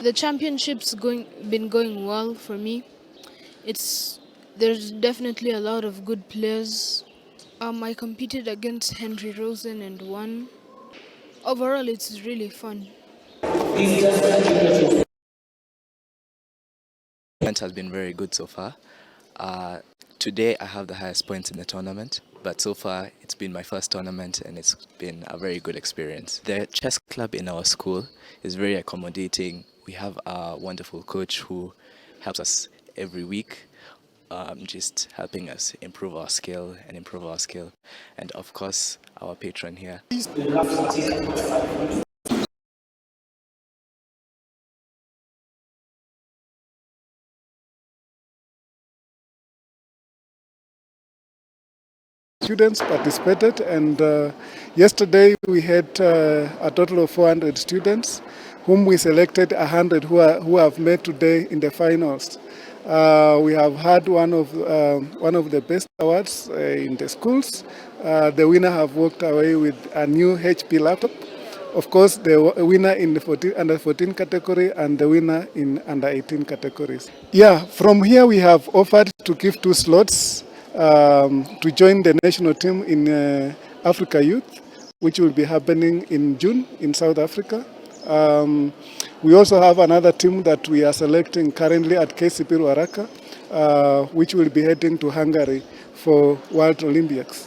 The championship's been going well for me. It's There's definitely a lot of good players. I competed against Henry Rosen and won. Overall, it's really fun. Tournament has been very good so far. Uh, Today I have the highest points in the tournament, but so far it's been my first tournament and it's been a very good experience. The chess club in our school is very accommodating. We have a wonderful coach who helps us every week, just helping us improve our skill and improve our skill. And of course, our patron here. Students participated, and yesterday we had a total of 400 students, whom we selected 100 who have made today in the finals. We have had one of the best awards in the schools. The winner have walked away with a new HP laptop. Of course, the winner in the under 14 category and the winner in under 18 categories. Yeah, from here we have offered to give 2 slots to join the national team in Africa Youth, which will be happening in June in South Africa. We also have another team that we are selecting currently at KCP Ruaraka, which will be heading to Hungary for World Olympics.